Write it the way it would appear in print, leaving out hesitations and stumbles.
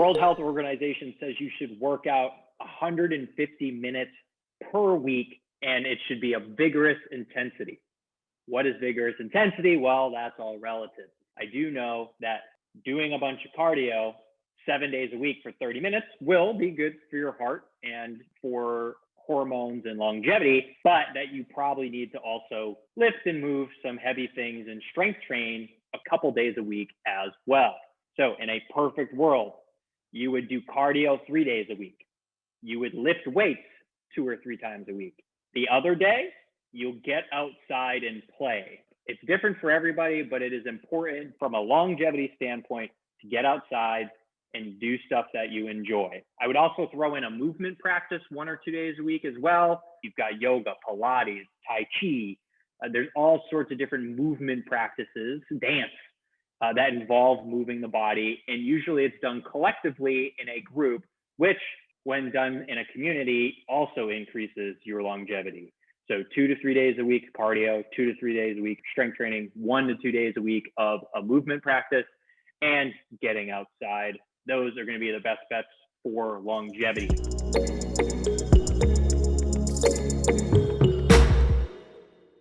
World Health Organization says you should work out 150 minutes per week, and it should be a vigorous intensity. What is vigorous intensity? Well, that's all relative. I do know that doing a bunch of cardio 7 days a week for 30 minutes will be good for your heart and for hormones and longevity, but that you probably need to also lift and move some heavy things and strength train a couple days a week as well. So in a perfect world, you would do cardio 3 days a week. You would lift weights 2 or 3 times a week. The other day, you'll get outside and play. It's different for everybody, but it is important from a longevity standpoint to get outside and do stuff that you enjoy. I would also throw in a movement practice 1 or 2 days a week as well. You've got yoga, Pilates, Tai Chi. There's all sorts of different movement practices, dance, that involve moving the body. And usually it's done collectively in a group, which when done in a community also increases your longevity. So 2 to 3 days a week cardio, 2 to 3 days a week strength training, 1 to 2 days a week of a movement practice, and getting outside. Those are going to be the best bets for longevity.